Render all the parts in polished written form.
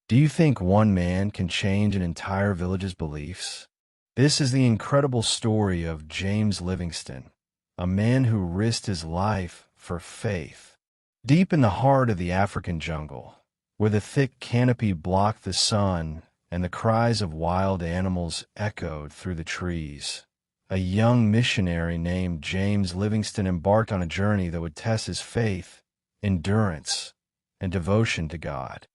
Do you think one man can change an entire village's beliefs? This is the incredible story of James Livingston, a man who risked his life for faith. Deep in the heart of the African jungle, where the thick canopy blocked the sun and the cries of wild animals echoed through the trees, a young missionary named James Livingston embarked on a journey that would test his faith, endurance, and devotion to God.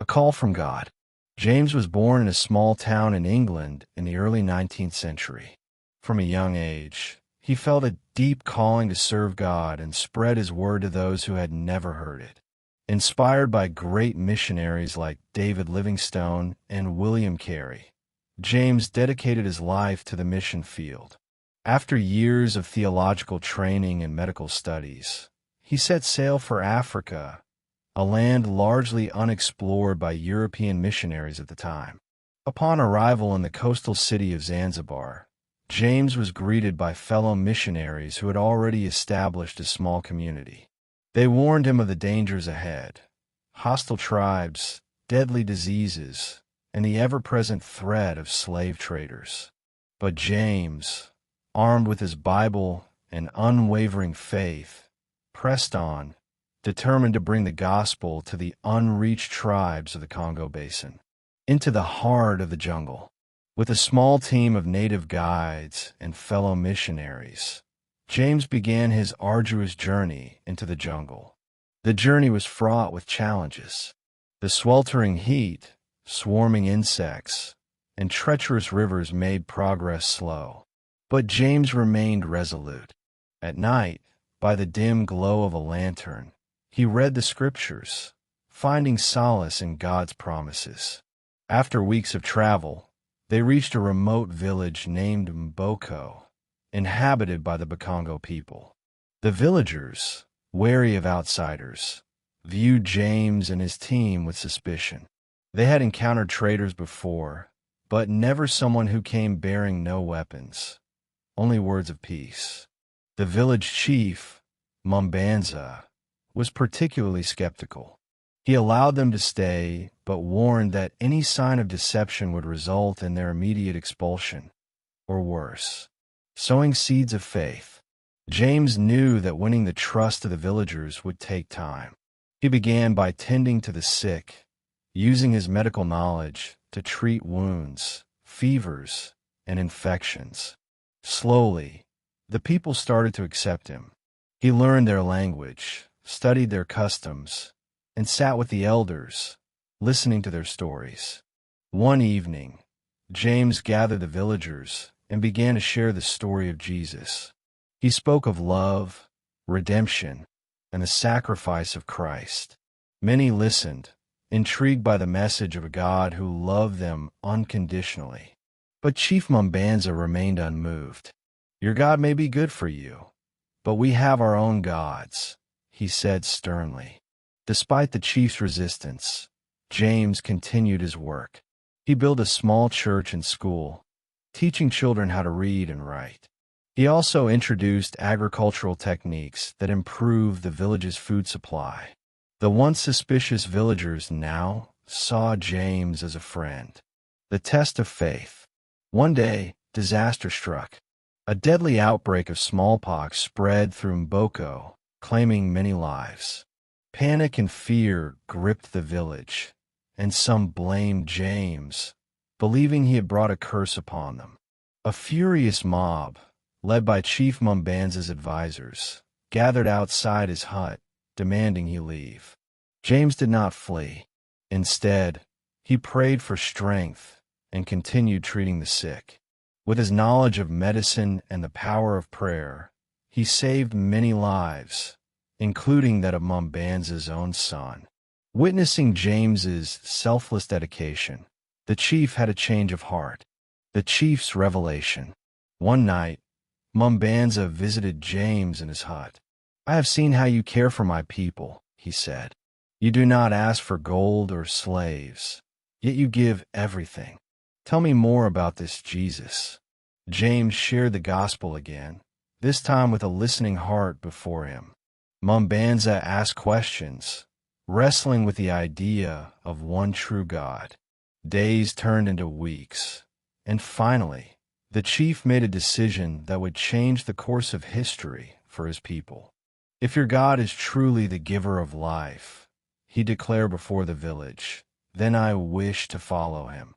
A call from God. James was born in a small town in England in the early 19th century. From a young age, he felt a deep calling to serve God and spread his word to those who had never heard it. Inspired by great missionaries like David Livingstone and William Carey, James dedicated his life to the mission field. After years of theological training and medical studies, he set sail for Africa, a land largely unexplored by European missionaries at the time. Upon arrival in the coastal city of Zanzibar, James was greeted by fellow missionaries who had already established a small community. They warned him of the dangers ahead: hostile tribes, deadly diseases, and the ever-present threat of slave traders. But James, armed with his Bible and unwavering faith, pressed on, determined to bring the gospel to the unreached tribes of the Congo Basin, into the heart of the jungle. With a small team of native guides and fellow missionaries, James began his arduous journey into the jungle. The journey was fraught with challenges. The sweltering heat, swarming insects, and treacherous rivers made progress slow. But James remained resolute. At night, by the dim glow of a lantern, he read the scriptures, finding solace in God's promises. After weeks of travel, they reached a remote village named Mboko, inhabited by the Bakongo people. The villagers, wary of outsiders, viewed James and his team with suspicion. They had encountered traders before, but never someone who came bearing no weapons, only words of peace. The village chief, Mumbanza, was particularly skeptical. He allowed them to stay, but warned that any sign of deception would result in their immediate expulsion, or worse. Sowing seeds of faith, James knew that winning the trust of the villagers would take time. He began by tending to the sick, using his medical knowledge to treat wounds, fevers, and infections. Slowly, the people started to accept him. He learned their language, studied their customs, and sat with the elders, listening to their stories. One evening, James gathered the villagers and began to share the story of Jesus. He spoke of love, redemption, and the sacrifice of Christ. Many listened, intrigued by the message of a God who loved them unconditionally. But Chief Mumbanza remained unmoved. "Your God may be good for you, but we have our own gods," he said sternly. Despite the chief's resistance, James continued his work. He built a small church and school, teaching children how to read and write. He also introduced agricultural techniques that improved the village's food supply. The once suspicious villagers now saw James as a friend. The test of faith. One day, disaster struck. A deadly outbreak of smallpox spread through Mboko, claiming many lives. Panic and fear gripped the village, and some blamed James, believing he had brought a curse upon them. A furious mob, led by Chief Mumbanza's advisors, gathered outside his hut, demanding he leave. James did not flee. Instead, he prayed for strength and continued treating the sick. With his knowledge of medicine and the power of prayer, he saved many lives, including that of Mumbanza's own son. Witnessing James's selfless dedication, the chief had a change of heart. The chief's revelation. One night, Mumbanza visited James in his hut. "I have seen how you care for my people," he said. "You do not ask for gold or slaves, yet you give everything. Tell me more about this Jesus." James shared the gospel again, this time with a listening heart before him. Mumbanza asked questions, wrestling with the idea of one true God. Days turned into weeks, and finally, the chief made a decision that would change the course of history for his people. "If your God is truly the giver of life," he declared before the village, "then I wish to follow him."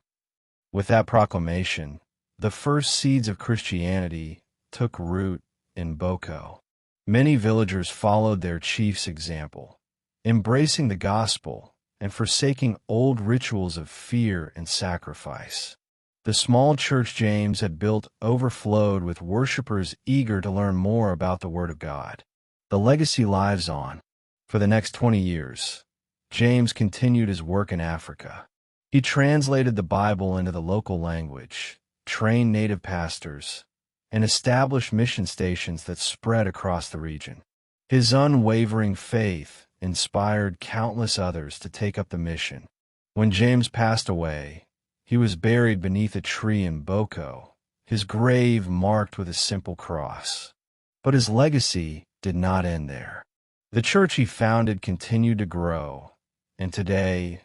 With that proclamation, the first seeds of Christianity took root in Boko. Many villagers followed their chief's example, embracing the gospel and forsaking old rituals of fear and sacrifice. The small church James had built overflowed with worshipers eager to learn more about the Word of God. The legacy lives on. For the next 20 years, James continued his work in Africa. He translated the Bible into the local language, trained native pastors, and established mission stations that spread across the region. His unwavering faith inspired countless others to take up the mission. When James passed away, he was buried beneath a tree in Boko, his grave marked with a simple cross. But his legacy did not end there. The church he founded continued to grow, and today,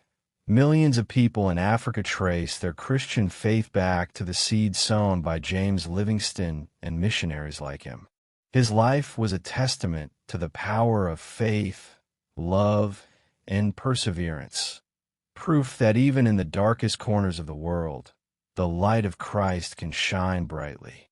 millions of people in Africa trace their Christian faith back to the seed sown by James Livingston and missionaries like him. His life was a testament to the power of faith, love, and perseverance, proof that even in the darkest corners of the world, the light of Christ can shine brightly.